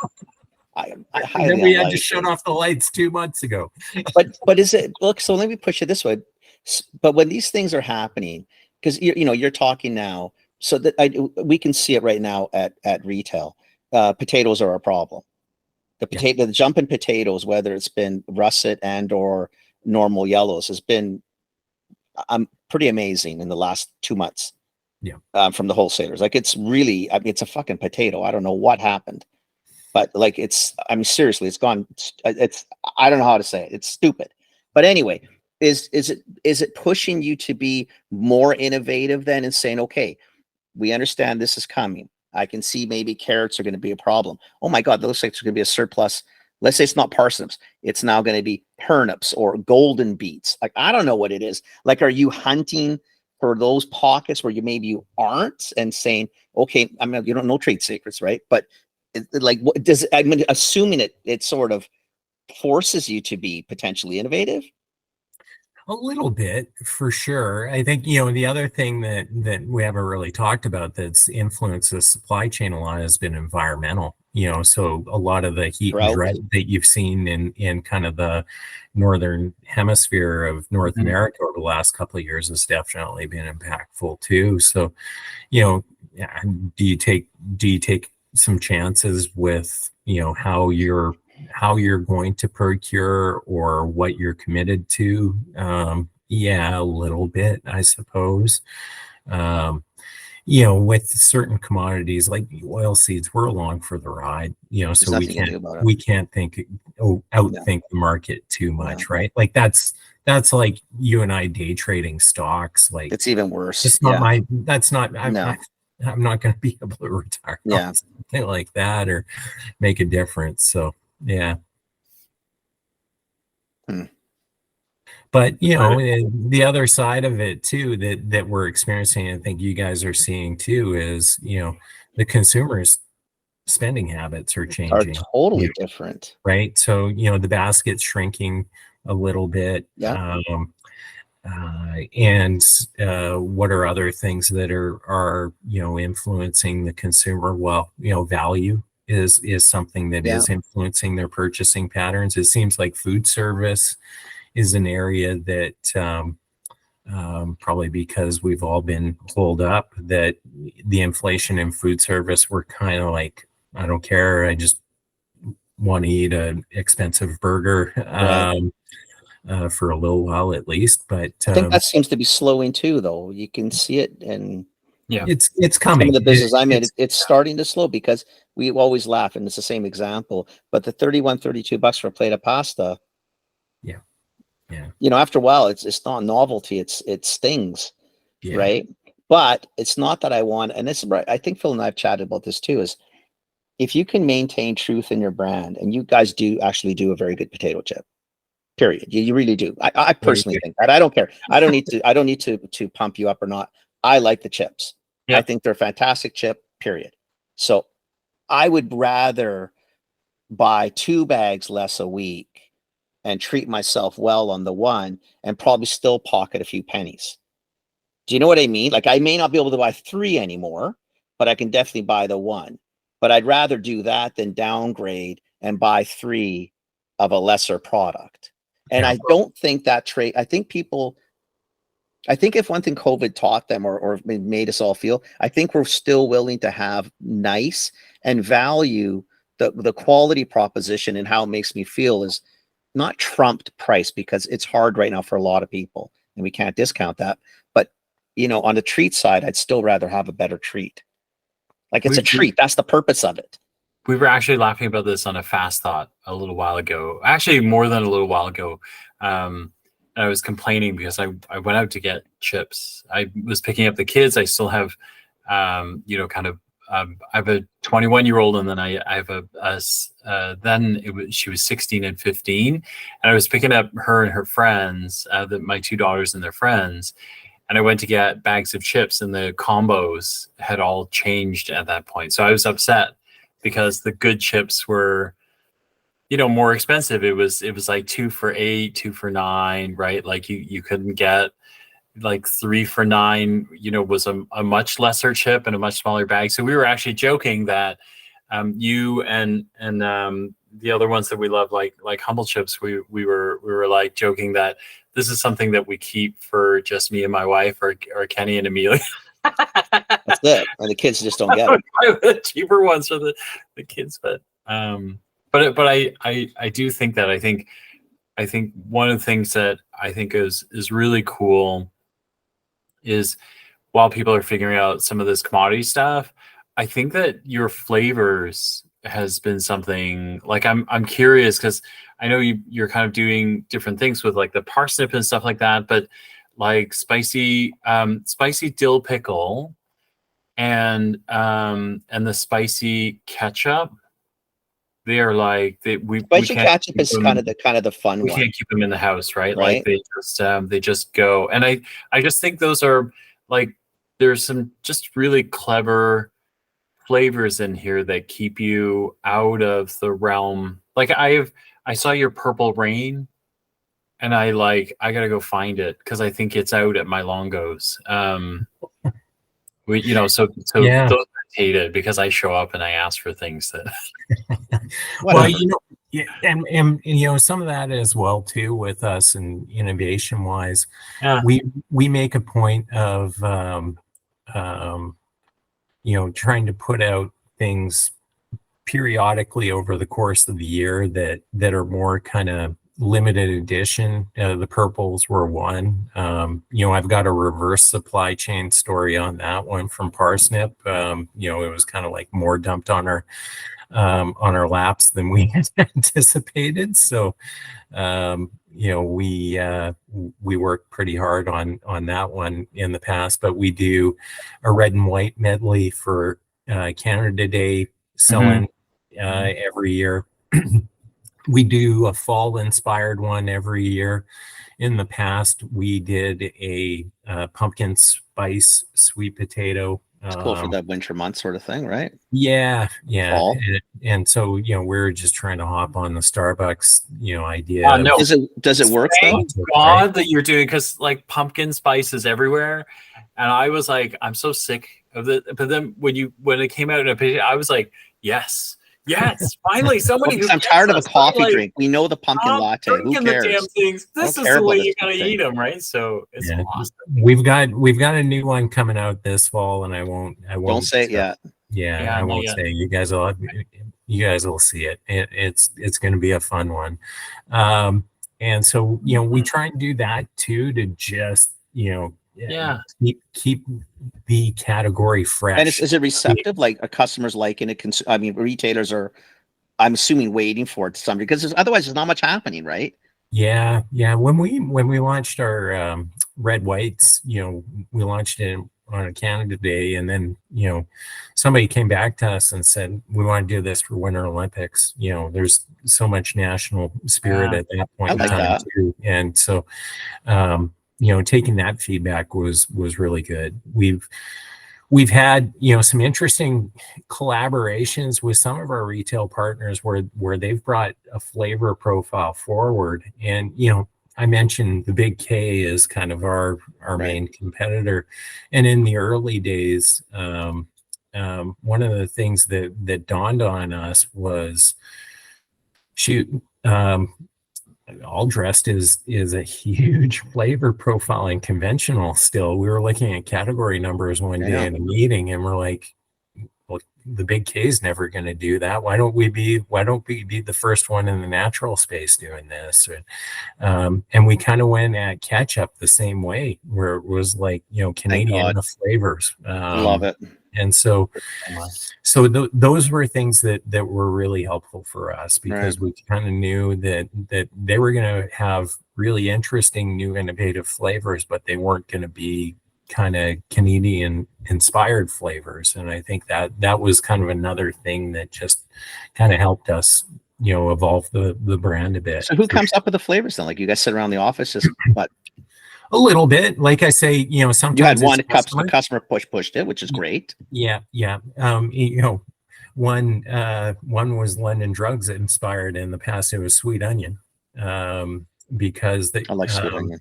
I And highly then we had unlikely. to shut off the lights 2 months ago. But is it, look, so let me push it this way. But when these things are happening, because you're talking now, so that we can see it right now at retail. Potatoes are a problem. The jump in potatoes, whether it's been russet and or normal yellows, has been pretty amazing in the last 2 months. Yeah. From the wholesalers. Like, it's really, I mean, it's a fucking potato. I don't know what happened, but like, I mean, seriously, it's gone. I don't know how to say it. It's stupid. But anyway, is it pushing you to be more innovative then and saying, okay, we understand this is coming. I can see maybe carrots are going to be a problem. Oh my God, that looks like there's going to be a surplus. Let's say it's not parsnips. It's now going to be turnips or golden beets. Like, I don't know what it is. Like, are you hunting for those pockets where maybe you aren't, and saying, okay, I mean, you don't know trade secrets, right? But like, what does, I mean, assuming it sort of forces you to be potentially innovative? A little bit, for sure. I think, the other thing that we haven't really talked about that's influenced the supply chain a lot has been environmental. So a lot of the heat and Drought. drought that you've seen in kind of the northern hemisphere of North America over the last couple of years has definitely been impactful too. So, yeah, do you take some chances with how you're going to procure or what you're committed to? Yeah, a little bit, I suppose. With certain commodities like the oil seeds, we're along for the ride, so we can't outthink the market too much, right? Like, that's like you and I day trading stocks. Like, it's even worse. It's not I'm not going to be able to retire on something like that or make a difference. So, yeah. But the other side of it too that we're experiencing, I think you guys are seeing too, is the consumers' spending habits are changing. Are totally different, right? So the basket's shrinking a little bit. Yeah. And what are other things that are influencing the consumer? Well, value is something that is influencing their purchasing patterns. It seems like food service is an area that probably because we've all been pulled up, that the inflation in food service, we're kind of like, I don't care, I just want to eat an expensive burger for a little while at least. But I think that seems to be slowing too, though. You can see it, and it's coming. Some of the business I'm in, it's starting to slow, because we always laugh, and it's the same example. But the $32 for a plate of pasta, after a while, it's not novelty. It stings, right? But it's not that I want, and this is right. I think Phil and I have chatted about this too. Is if you can maintain truth in your brand, and you guys do actually do a very good potato chip. Period. You really do. I personally think that. I don't care. I don't need to pump you up or not. I like the chips. I think they're a fantastic chip. Period. So I would rather buy 2 bags less a week and treat myself well on the one, and probably still pocket a few pennies. Do you know what I mean? Like, I may not be able to buy 3 anymore, but I can definitely buy the one. But I'd rather do that than downgrade and buy 3 of a lesser product. And I don't think that trade, I think if one thing COVID taught them or made us all feel, I think we're still willing to have nice and value the quality proposition, and how it makes me feel is not trumped price, because it's hard right now for a lot of people and we can't discount that. But, on the treat side, I'd still rather have a better treat. Like, it's a treat. That's the purpose of it. We were actually laughing about this on a Fast Thought a little while ago, actually more than a little while ago. And I was complaining because I went out to get chips. I was picking up the kids. I still have, I have a 21-year-old, and then I have she was 16 and 15. And I was picking up her and her friends, my 2 daughters and their friends. And I went to get bags of chips, and the combos had all changed at that point. So I was upset, because the good chips were, more expensive. It was like 2 for $8, 2 for $9, right? Like you couldn't get like 3 for $9, was a much lesser chip and a much smaller bag. So we were actually joking that you and the other ones that we love, like Humble Chips, we were like joking that this is something that we keep for just me and my wife, or Kenny and Amelia. That's it. And the kids just don't get it. The cheaper ones for the kids, but I do think that I think one of the things that I think is really cool is, while people are figuring out some of this commodity stuff, I think that your flavors has been something like I'm curious, because I know you're kind of doing different things with like the parsnip and stuff like that, but like spicy dill pickle and the spicy ketchup, they are like Spicy ketchup is kind of the fun we one. can't keep them in the house, right? Like they just go, and I just think those are like, there's some just really clever flavors in here that keep you out of the realm. Like I saw your Purple Rain, and I gotta go find it because I think it's out at my Longos. So Yeah. those are hated because I show up and I ask for things that. Well, yeah, and some of that as well too with us, and innovation wise, we make a point of trying to put out things periodically over the course of the year that are more kind of limited edition. The purples were one. I've got a reverse supply chain story on that one from parsnip. It was kind of like more dumped on our laps than we had anticipated. So we worked pretty hard on that one in the past, but we do a red and white medley for Canada Day selling every year. We do a fall inspired one every year. In the past, we did a pumpkin spice sweet potato. It's cool for that winter month sort of thing, right? Yeah. Fall. And so, we're just trying to hop on the Starbucks, idea. No. Does it work though? Thank God that you're doing, because like pumpkin spice is everywhere, and I was like, I'm so sick of it. But then when it came out in a picture, I was like, yes, finally somebody. I'm tired of a coffee drink. We know the pumpkin latte. Who cares? The damn things. This is the way you gotta eat them, right? So it's awesome. We've got a new one coming out this fall, and I won't. Don't say it yet. Yeah, I won't say. You guys will see it. It's going to be a fun one. And so we try and do that too, to just keep the category fresh. And is it receptive? Like, are customers liking it? Retailers are, I'm assuming, waiting for it to some degree, because otherwise there's not much happening, right? Yeah. When we launched our red whites, we launched it on a Canada Day, and then somebody came back to us and said, we want to do this for Winter Olympics. There's so much national spirit at that point in time too, and so taking that feedback was really good. We've had some interesting collaborations with some of our retail partners where they've brought a flavor profile forward, and I mentioned the Big K is kind of our main competitor. And in the early days, one of the things that dawned on us was, All Dressed is a huge flavor profile in conventional still. We were looking at category numbers one day in a meeting, and we're like, well, the Big K is never going to do that. Why don't we be the first one in the natural space doing this? And we kind of went at ketchup the same way, where it was like, Canadian flavors. Love it. And so those were things that were really helpful for us, because we kind of knew that they were going to have really interesting, new, innovative flavors, but they weren't going to be kind of Canadian inspired flavors. And I think that was kind of another thing that just kind of helped us, evolve the brand a bit. So who comes up with the flavors then? Like, you guys sit around the office, just what? A little bit, like I say, sometimes you had one customer pushed it, which is great. Yeah. One was London Drugs inspired. In the past, it was Sweet Onion, because I like Sweet Onion.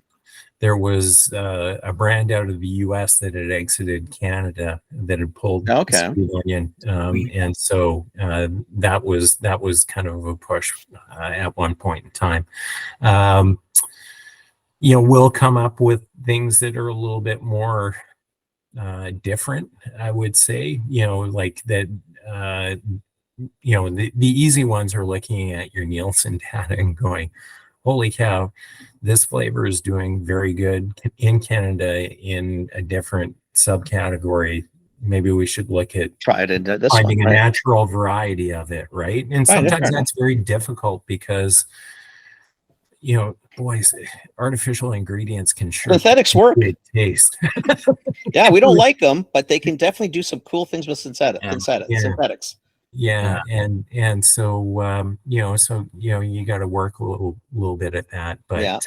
there was a brand out of the U.S. that had exited Canada that had pulled Okay. Sweet Onion, and so that was kind of a push at one point in time. We'll come up with things that are a little bit more different, I would say. Like that. The easy ones are looking at your Nielsen data and going, holy cow, this flavor is doing very good in Canada in a different subcategory. Maybe we should look at try it into this finding one, a right? natural variety of it, right? And sometimes that's very difficult because, boys, artificial ingredients can synthetics work. Taste. Yeah, we don't like them, but they can definitely do some cool things with synthetics. Yeah. And so you got to work a little bit at that, but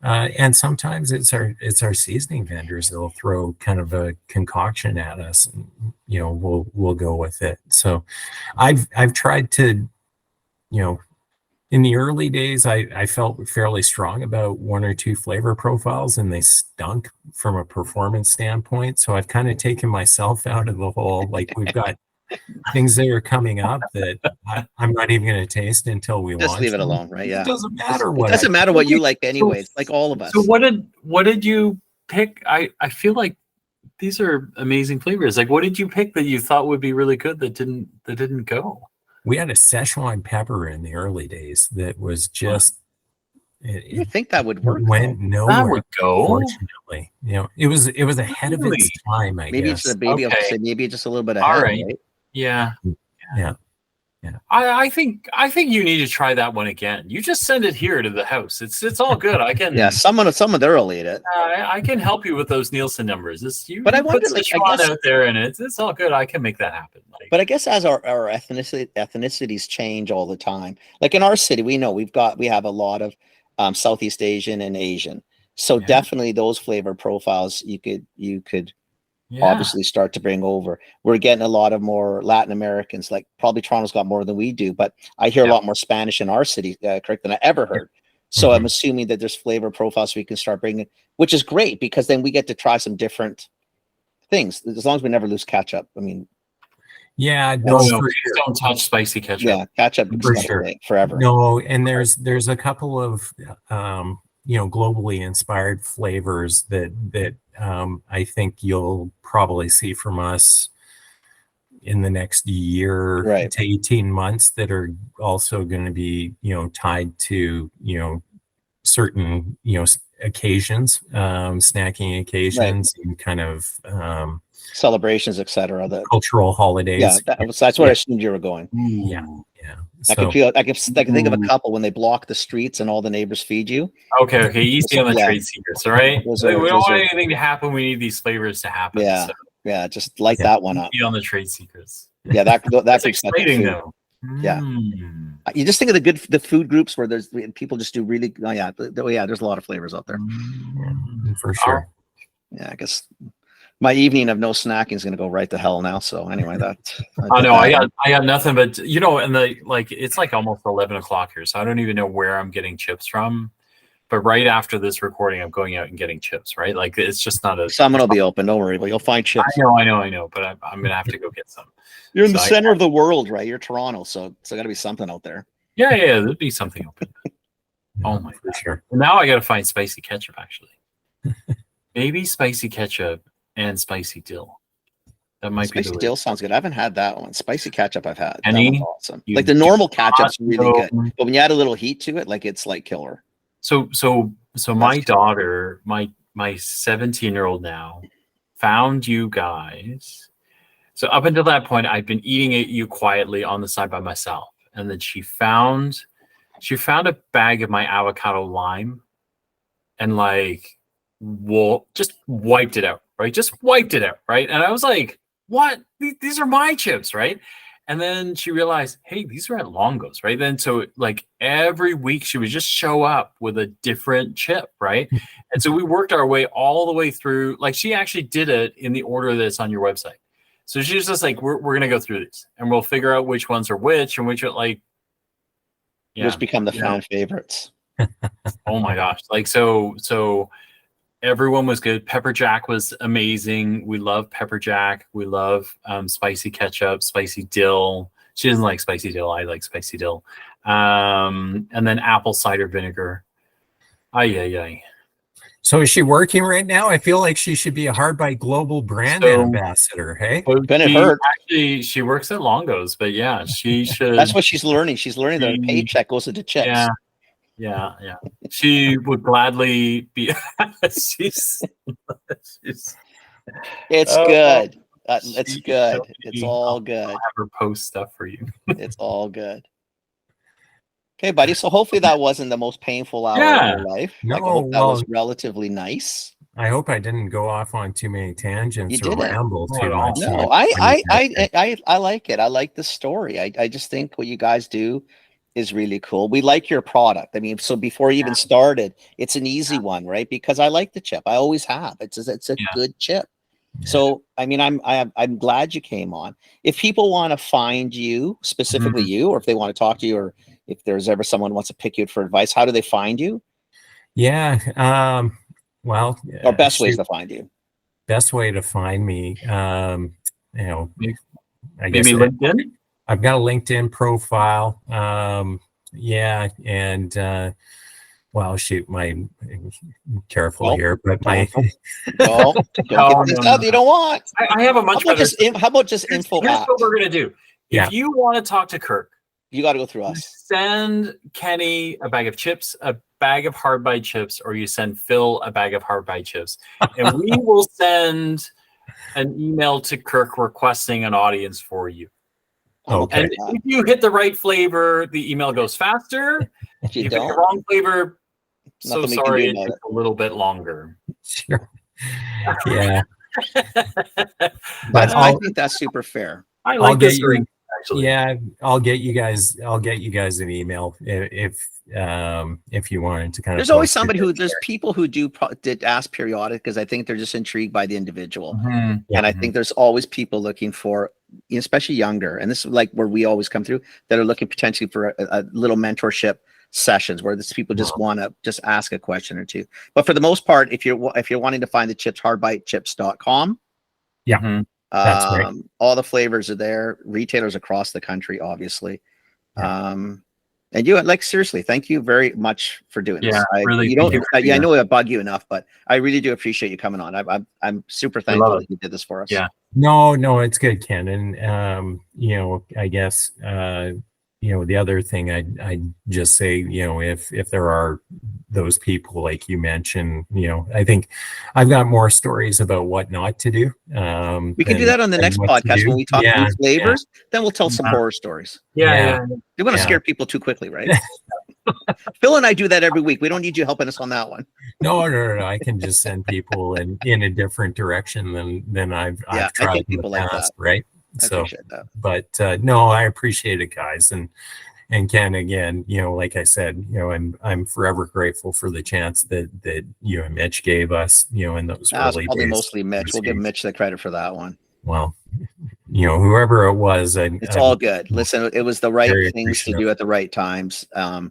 and sometimes it's our seasoning vendors that'll throw kind of a concoction at us, and we'll go with it. So I've tried to, in the early days, I felt fairly strong about one or two flavor profiles, and they stunk from a performance standpoint. So I've kind of taken myself out of the whole, like, we've got things that are coming up that I'm not even going to taste until we just launch. leave it alone, right? Yeah, it doesn't matter what you like, anyways. Like all of us. So what did you pick? I feel like these are amazing flavors. Like, what did you pick that you thought would be really good that didn't go? We had a Szechuan pepper in the early days that was just. You think that would work? Went nowhere. That would go. Fortunately, it was ahead of its time. I guess. Maybe just a little bit ahead. All right. Right? Yeah. I think you need to try that one again. You just send it here to the house. It's all good. I can. Yeah, someone will eat it. I can help you with those Nielsen numbers. But I wonder, put Szechuan out there, and it's all good. I can make that happen. But I guess as our ethnicities change all the time, like in our city, we have a lot of Southeast Asian and Asian. So definitely those flavor profiles you could obviously start to bring over. We're getting a lot of more Latin Americans, like probably Toronto's got more than we do, but I hear a lot more Spanish in our city, Kirk, than I ever heard. So I'm assuming that there's flavor profiles we can start bringing, which is great because then we get to try some different things as long as we never lose ketchup. I mean, don't touch spicy ketchup. Yeah, ketchup for sure, forever. No, and there's a couple of globally inspired flavors that I think you'll probably see from us in the next year to 18 months that are also going to be tied to certain occasions, snacking occasions, and kind of celebrations, etc. The cultural holidays. Yeah, that's where I assumed you were going. Yeah. I can think of a couple when they block the streets and all the neighbors feed you. Okay, easy on the trade secrets, all right? We don't want anything to happen. We need these flavors to happen. Yeah, so. Just light that one up. Easy on the trade secrets. Yeah, that's exciting though. Yeah, you just think of the food groups where there's people just do really. There's a lot of flavors out there. For sure. Yeah, I guess my evening of no snacking is going to go right to hell now. So anyway, I got nothing but and it's like almost 11 o'clock here, so I don't even know where I'm getting chips from. But right after this recording, I'm going out and getting chips. Right, like it's just not a. Someone will be open. Don't worry, but you'll find chips. I know. But I'm gonna have to go get some. You're in the center of the world, right? You're Toronto, so got to be something out there. Yeah, there'll be something open. Oh my God. Sure. Now I got to find spicy ketchup. Actually, maybe spicy ketchup and spicy dill. That might be spicy dill sounds good. I haven't had that one. Spicy ketchup I've had. That one's awesome. Like the normal ketchup's really good, but when you add a little heat to it, like it's like killer. So my daughter, my 17-year-old now, found you guys. So up until that point, I'd been eating you quietly on the side by myself, and then she found a bag of my avocado lime, and just wiped it out, right? Just wiped it out, right? And I was like, "What? These are my chips, right?" And then she realized, hey, these are at Longo's, right? Then so every week she would just show up with a different chip, right? And so we worked our way all the way through. Like she actually did it in the order that's on your website. So she was just like, we're gonna go through these and we'll figure out which ones are which and which are just become the fan favorites. Oh my gosh. So everyone was good. Pepper Jack was amazing. We love Pepper Jack. We love spicy ketchup, spicy dill. She doesn't like spicy dill. I like spicy dill. And then apple cider vinegar. Ay. So is she working right now? I feel like she should be a Hard Bite Global brand ambassador. Hey, actually, she works at Longo's, but yeah, she should. That's what she's learning. She's learning that her paycheck goes into chips. Yeah. She would gladly be. It's good. It's good. It's all good. I'll have her post stuff for you. It's all good. Okay, buddy. So hopefully that wasn't the most painful hour of your life. No, I hope that was relatively nice. I hope I didn't go off on too many tangents or ramble too much. No, I like it. I like the story. I just think what you guys do is really cool. We like your product. I mean, so before you even started, it's an easy one, right? Because I like the chip. I always have. It's a good chip. So, I mean, I'm glad you came on. If people want to find you, specifically you, or if they want to talk to you, or if there's ever someone who wants to pick you for advice, how do they find you? Yeah. Well, or best ways to find you. Best way to find me, I guess maybe LinkedIn. I've got a LinkedIn profile. Well, shoot, careful here, but my don't get this stuff you don't want. I have a much better. How about just info? Here's what we're gonna do. If you want to talk to Kirk, you got to go through us. Send Kenny a bag of chips, a bag of hard bite chips, or you send Phil a bag of hard bite chips, and we will send an email to Kirk requesting an audience for you. Okay. And if you hit the right flavor, the email goes faster. If you hit the wrong flavor, so sorry, it takes a little bit longer. Sure. Yeah. But I think that's super fair. I like this ring. Actually. Yeah, I'll get you guys an email if you wanted to kind of. There's always somebody there's people who did ask periodic because I think they're just intrigued by the individual, and I think there's always people looking for, especially younger, and this is like where we always come through, that are looking potentially for a little mentorship sessions where these people just want to just ask a question or two. But for the most part, if you're wanting to find the chips, hardbitechips.com. Yeah. That's right. All the flavors are there. Retailers across the country, obviously. And you, like, seriously, thank you very much for doing this. I know I bug you enough, but I really do appreciate you coming on. I'm super thankful that you did this for us. Yeah. No, it's good, Ken. And I guess the other thing I'd just say, if there are those people like you mentioned, I think I've got more stories about what not to do. We can do that on the next podcast when we talk about flavors. Then we'll tell some horror stories. Yeah. You want to scare people too quickly, right? Phil and I do that every week. We don't need you helping us on that one. No. I can just send people in a different direction than I've tried in the past, right? I appreciate that. But no, I appreciate it, guys. And Ken, again, like I said, I'm forever grateful for the chance that you and Mitch gave us, in those early probably days. Mostly Mitch. We'll give Mitch the credit for that one. Well, whoever it was, it's all good. Listen, it was the right things to do at the right times. And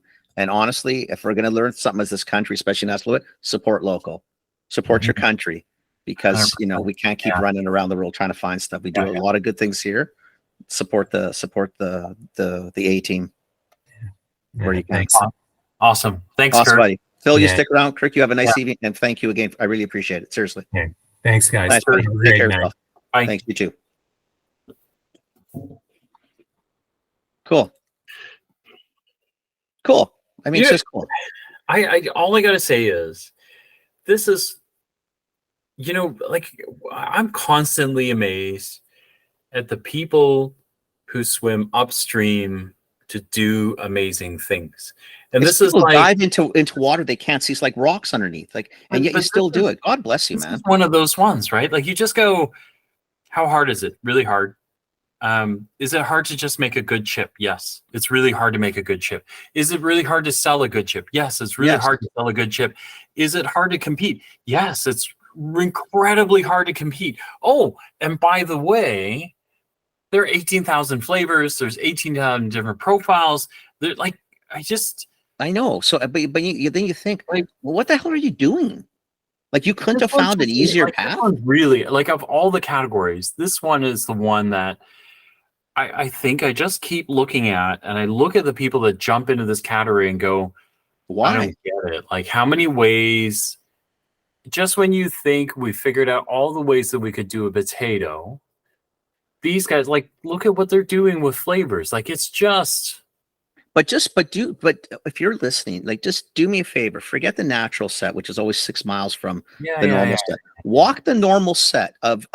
honestly, if we're going to learn something as this country, especially in Fluid, support local, support your country, because we can't keep running around the world trying to find stuff. We do a lot of good things here. Support the A team. Where you can. Awesome. Thanks, Kirk. Buddy. Phil, you stick around. Kirk, you have a nice evening, and thank you again. I really appreciate it. Seriously. Okay. Thanks, guys. Nice. Have a great night. Bye. Thanks, you too. Cool. I mean, it's just cool. I all I gotta say is, this is, I'm constantly amazed at the people who swim upstream to do amazing things. And this is like dive into water they can't see. It's like rocks underneath. And yet you still do it. God bless you, man. One of those ones, right? Like, you just go, how hard is it? Really hard. Is it hard to just make a good chip? Yes. It's really hard to make a good chip. Is it really hard to sell a good chip? Yes. It's really hard to sell a good chip. Is it hard to compete? Yes. It's incredibly hard to compete. Oh, and by the way, there are 18,000 flavors. There's 18,000 different profiles. They're I know. So, but then you think, well, what the hell are you doing? Like you couldn't have found an easier path. This one's really, like, of all the categories, this one is the one that I think I just keep looking at, and I look at the people that jump into this category and go, why? I don't get it. Like, how many ways, just when you think we figured out all the ways that we could do a potato, these guys, like, look at what they're doing with flavors. Like, it's just... But if you're listening, like, just do me a favor. Forget the natural set, which is always 6 miles from the normal set. Walk the normal set of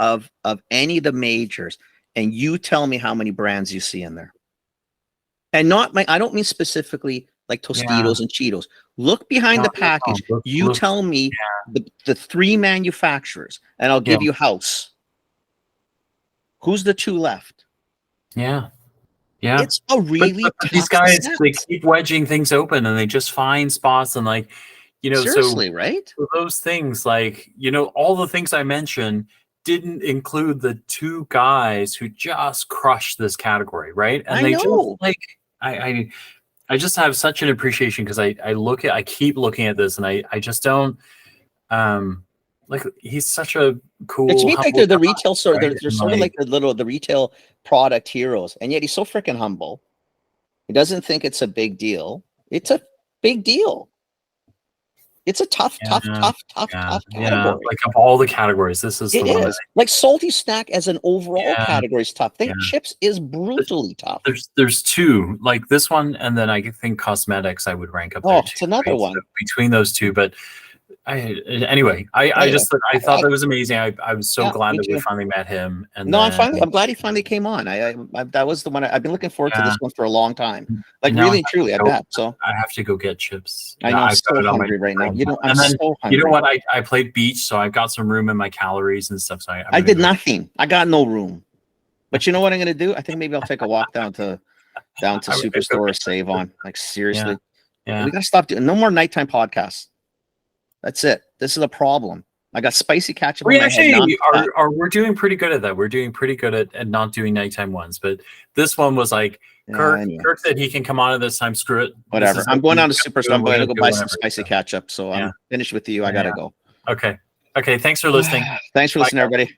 any of the majors, and you tell me how many brands you see in there. And I don't mean specifically like Tostitos and Cheetos. Look behind the package. You tell me the 3 manufacturers, and I'll give you House. Who's the 2 left? Yeah. Yeah, it's a really tough these guys set. They keep wedging things open, and they just find spots, and, like, you know, seriously, right? So those things, like, you know, all the things I mentioned didn't include the 2 guys who just crushed this category, right? And they just, like, I just have such an appreciation, because I keep looking at this, and I just don't like, he's such a cool. To me, like, they're the retail sort. Right? They're sort of like the retail product heroes, and yet he's so freaking humble. He doesn't think it's a big deal. It's a big deal. It's a tough category. Like, of all the categories, this is the one. Like, salty snack as an overall category is tough. Think chips is brutally tough. There's 2, like this one, and then I think cosmetics I would rank up there too. It's another one. So between those 2, but I just thought that was amazing. I was so glad that we finally met him. And I'm glad he finally came on. I that was the one I've been looking forward to this one for a long time. Like, really and truly, I bet. So I have to go get chips. I know, I'm so hungry right now. You know, you know what? I played beach, so I've got some room in my calories and stuff. So I did nothing. I got no room. But you know what I'm gonna do? I think maybe I'll take a walk down to Superstore or Save On. Like, seriously, we gotta stop doing no more nighttime podcasts. That's it. This is a problem. I got spicy ketchup. We actually we're doing pretty good at that. We're doing pretty good at not doing nighttime ones. But this one was like, Kirk said he can come on at this time. Screw it. Whatever. I'm going down to Superstore. I'm going to go buy some spicy ketchup. So I'm finished with you. I got to go. Okay. Thanks for listening. Thanks for listening, everybody.